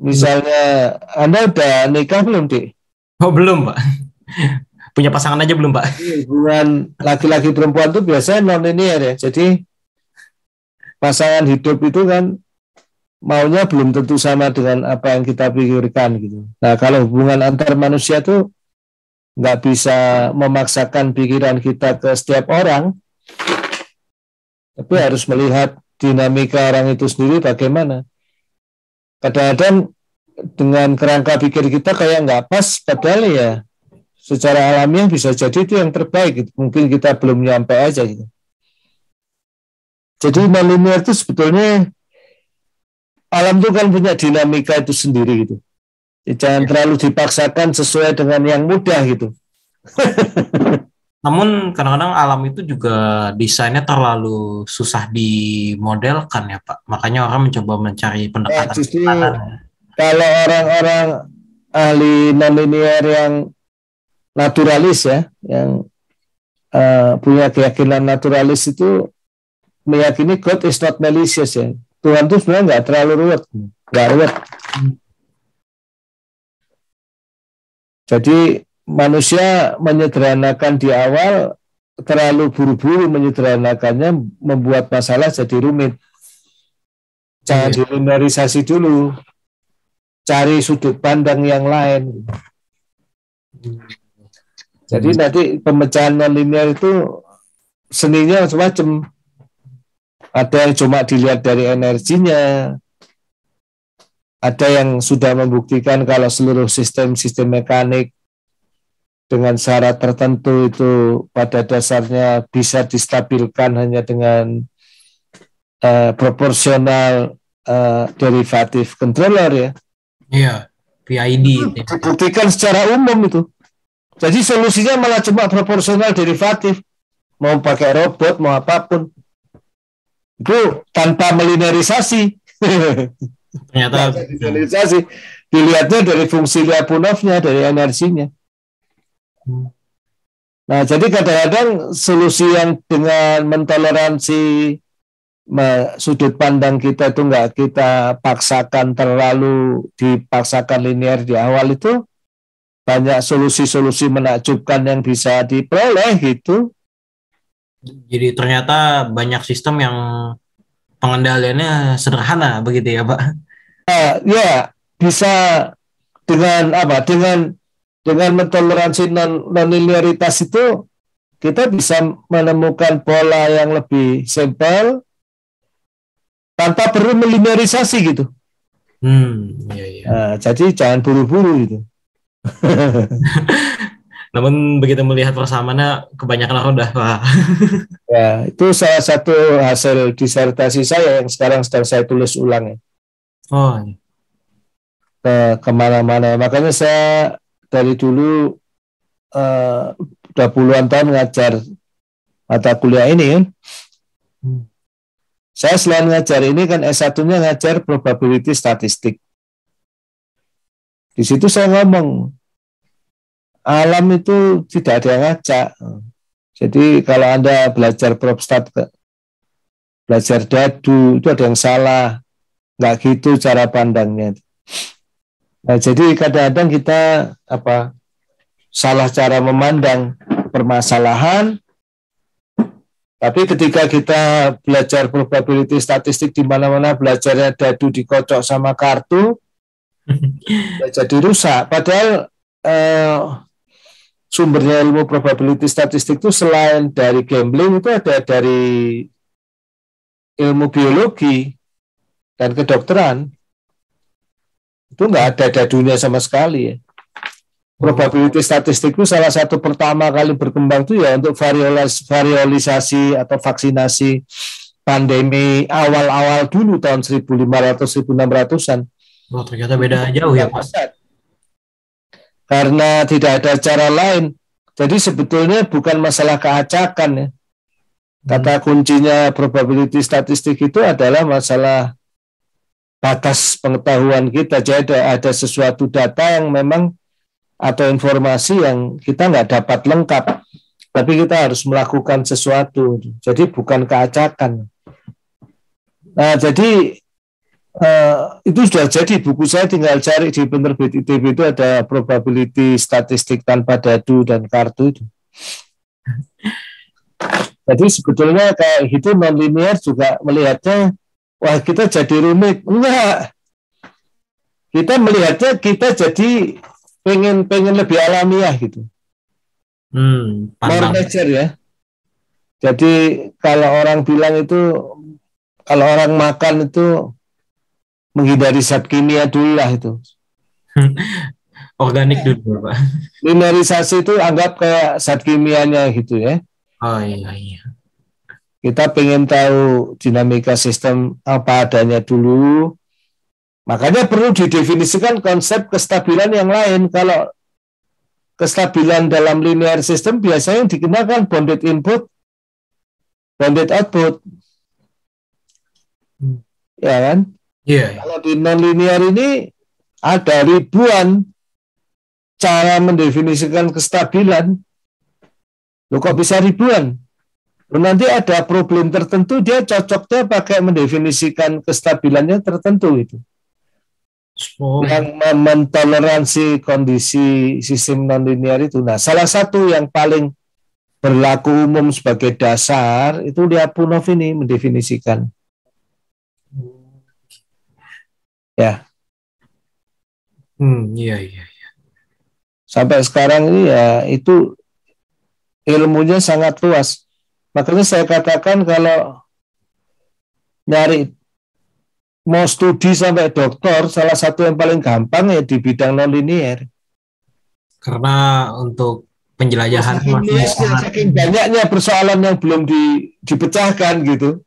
Misalnya Anda udah nikah belum, Dik? Oh, belum, Pak. Punya pasangan aja belum, Pak? Hubungan laki-laki perempuan itu biasanya non-linear ya. Jadi pasangan hidup itu kan maunya belum tentu sama dengan apa yang kita pikirkan gitu. Nah, kalau hubungan antar manusia tuh nggak bisa memaksakan pikiran kita ke setiap orang, tapi harus melihat dinamika orang itu sendiri bagaimana. Kadang-kadang dengan kerangka pikir kita kayak nggak pas, padahal ya secara alamiah bisa jadi itu yang terbaik gitu. Mungkin kita belum nyampe aja gitu. Jadi nonlinear itu sebetulnya alam itu kan punya dinamika itu sendiri gitu. Jadi jangan terlalu dipaksakan sesuai dengan yang mudah gitu. Namun kadang-kadang alam itu juga desainnya terlalu susah dimodelkan ya, Pak. Makanya orang mencoba mencari pendekatan. Justru kalau orang-orang ahli nonlinear yang naturalis ya, yang punya keyakinan naturalis itu meyakini God is not malicious ya. Tuhan itu sebenarnya nggak terlalu ruwet, nggak ruwet. Jadi manusia menyederhanakan di awal, terlalu buru-buru menyederhanakannya, membuat masalah jadi rumit. Jangan dilinearisasi dulu, cari sudut pandang yang lain. Jadi nanti pemecahan non-linear itu seninya macam-macam. Ada yang cuma dilihat dari energinya, ada yang sudah membuktikan kalau seluruh sistem-sistem mekanik dengan syarat tertentu itu pada dasarnya bisa distabilkan hanya dengan proporsional derivative controller ya. Iya, PID. Dibuktikan secara umum itu. Jadi solusinya malah cuma proporsional derivatif. Mau pakai robot, mau apapun. Itu tanpa melinearisasi. Ternyata melinearisasi. Dilihatnya dari fungsi Lyapunovnya, dari energinya. Nah, jadi kadang-kadang solusi yang dengan mentoleransi sudut pandang kita itu nggak kita paksakan terlalu dipaksakan linear di awal itu, banyak solusi-solusi menakjubkan yang bisa diperoleh gitu. Jadi ternyata banyak sistem yang pengendaliannya sederhana begitu ya, Pak? Ya, bisa dengan apa? Dengan mentoleransi non-linearitas itu kita bisa menemukan pola yang lebih simpel tanpa perlu melinearisasi gitu. Iya. Nah, jadi jangan buru-buru gitu. Namun begitu melihat persamaannya kebanyakan orang udah wah. Ya, itu salah satu hasil disertasi saya yang sekarang sedang saya tulis ulang ya. Oh. Kemana-mana. Makanya saya dari dulu udah puluhan tahun ngajar mata kuliah ini kan. Saya selain ngajar ini kan S1-nya ngajar probability statistik. Di situ saya ngomong alam itu tidak ada yang ngacak. Jadi kalau Anda belajar propstat, belajar dadu, itu ada yang salah. Nggak gitu cara pandangnya. Nah, jadi kadang-kadang kita salah cara memandang permasalahan. Tapi ketika kita belajar probability statistik di mana-mana belajarnya dadu dikocok sama kartu, ya jadi rusak. Padahal sumbernya ilmu probability statistik itu selain dari gambling itu ada dari ilmu biologi dan kedokteran. Itu nggak ada dadunya sama sekali ya. Probability statistik itu salah satu pertama kali berkembang itu ya untuk variolisasi atau vaksinasi pandemi awal-awal dulu tahun 1500-1600-an. Oh, ternyata beda jauh ya, Pak. Karena tidak ada cara lain. Jadi sebetulnya bukan masalah keacakan ya. Kata kuncinya probability statistik itu adalah masalah batas pengetahuan kita. Jadi ada sesuatu data yang memang atau informasi yang kita nggak dapat lengkap, tapi kita harus melakukan sesuatu. Jadi bukan keacakan. Nah, jadi Itu sudah jadi buku saya, tinggal cari di penerbit ITB itu ada probability statistik tanpa dadu dan kartu itu. Jadi sebetulnya kayak gitu non-linear juga melihatnya, wah kita jadi rumit. Enggak, kita melihatnya kita jadi pengen lebih alamiah gitu. More nature ya. Jadi kalau orang bilang itu, kalau orang makan itu menghindari zat kimia dulu lah itu. Organik dulu, Pak. Linearisasi itu anggap kayak zat kimianya gitu ya. Oh iya. Kita pengen tahu dinamika sistem apa adanya dulu. Makanya perlu didefinisikan konsep kestabilan yang lain. Kalau kestabilan dalam linear system biasanya digunakan bounded input, bounded output. Ya kan? Iya. Kalau di non-linear ini ada ribuan cara mendefinisikan kestabilan. Loh kok bisa ribuan? Loh, nanti ada problem tertentu, dia cocoknya pakai mendefinisikan kestabilannya tertentu itu. Yang mentoleransi kondisi sistem non-linear itu. Nah, salah satu yang paling berlaku umum sebagai dasar itu Lyapunov ini mendefinisikan. Ya. Iya. Sampai sekarang ini ya itu ilmunya sangat luas. Makanya saya katakan kalau nyari mau studi sampai doktor, salah satu yang paling gampang ya di bidang non-linear. Karena untuk penjelajahan masih saking banyaknya persoalan yang belum dipecahkan gitu.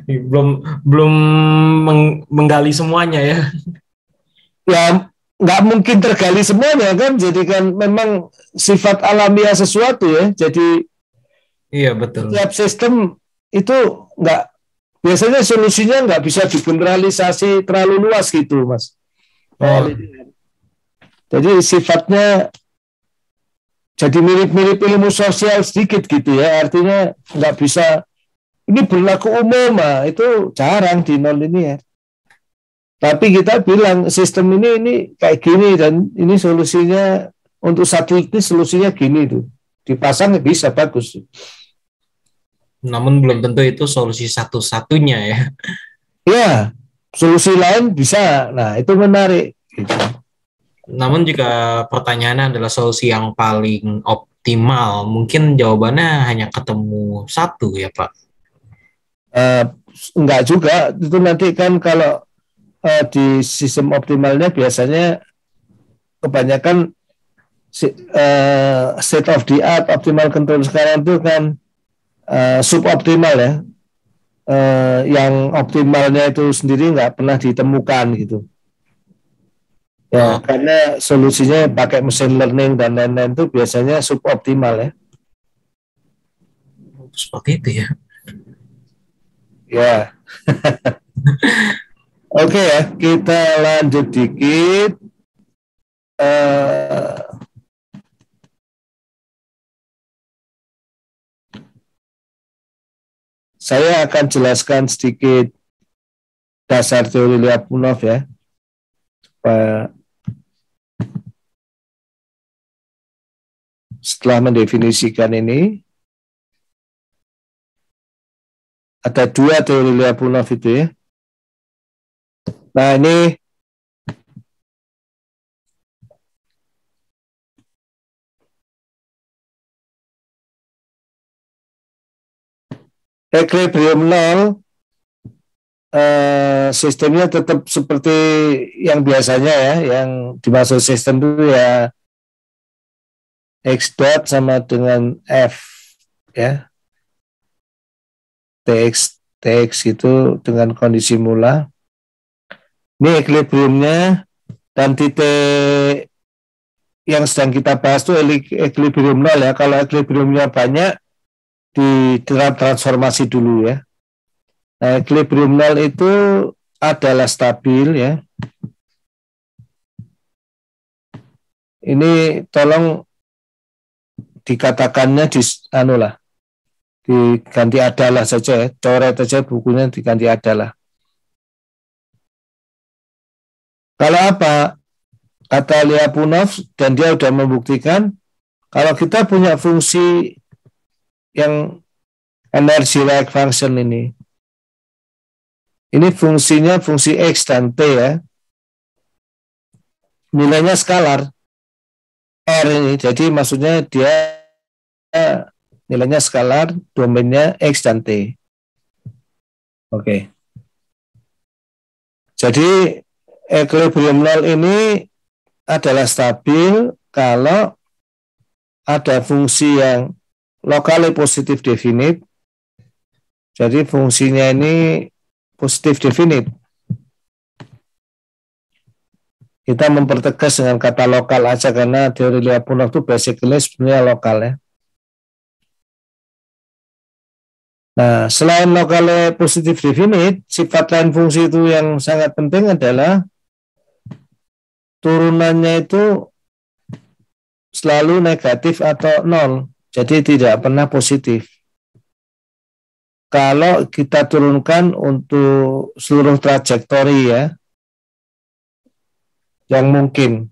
belum menggali semuanya ya. Ya nggak mungkin tergali semuanya kan, jadi kan memang sifat alamiah sesuatu ya. Jadi iya betul. Setiap sistem itu nggak, biasanya solusinya nggak bisa digeneralisasi terlalu luas gitu, Mas. Jadi sifatnya jadi mirip-mirip ilmu sosial sedikit gitu ya. Artinya nggak bisa ini berlaku umum, itu jarang di non-linear. Tapi kita bilang sistem ini kayak gini dan ini solusinya untuk satelit ini solusinya gini tuh. Dipasang bisa bagus. Namun belum tentu itu solusi satu-satunya ya. Ya, solusi lain bisa. Nah, itu menarik. Gitu. Namun jika pertanyaannya adalah solusi yang paling optimal, mungkin jawabannya hanya ketemu satu ya Pak. Enggak juga. Itu nanti kan kalau di sistem optimalnya biasanya kebanyakan state of the art optimal control sekarang itu kan suboptimal ya. Yang optimalnya itu sendiri nggak pernah ditemukan gitu. Ya, karena solusinya pakai machine learning dan lain-lain itu biasanya suboptimal ya. Seperti itu ya. Ya. Oke ya, kita lanjut dikit. Saya akan jelaskan sedikit dasar teori Lyapunov ya. Setelah mendefinisikan ini, ada dua teori Lyapunov itu ya. Nah ini equilibrium nol, sistemnya tetap seperti yang biasanya ya, yang dimaksud sistem itu ya X dot sama dengan F ya, TX itu dengan kondisi mula. Ini equilibriumnya, dan titik yang sedang kita bahas itu equilibrium nol ya. Kalau equilibriumnya banyak, di transformasi dulu ya. Nah, equilibrium nol itu adalah stabil ya. Ini tolong dikatakannya diganti adalah saja ya. Coret saja bukunya diganti adalah. Kalau apa? Kata Lyapunov, dan dia sudah membuktikan, kalau kita punya fungsi yang energy like function ini fungsinya fungsi X dan T ya, nilainya skalar R ini, jadi maksudnya dia nilainya skalar, domainnya X dan T. Oke. Jadi equilibrium nol ini adalah stabil kalau ada fungsi yang locally positif definite. Jadi fungsinya ini positif definite. Kita mempertegas dengan kata lokal aja karena teori Lyapunov itu basically sebenarnya lokal ya. Nah, selain lokal positif definite, sifat lain fungsi itu yang sangat penting adalah turunannya itu selalu negatif atau nol, jadi tidak pernah positif. Kalau kita turunkan untuk seluruh trajektori ya, yang mungkin.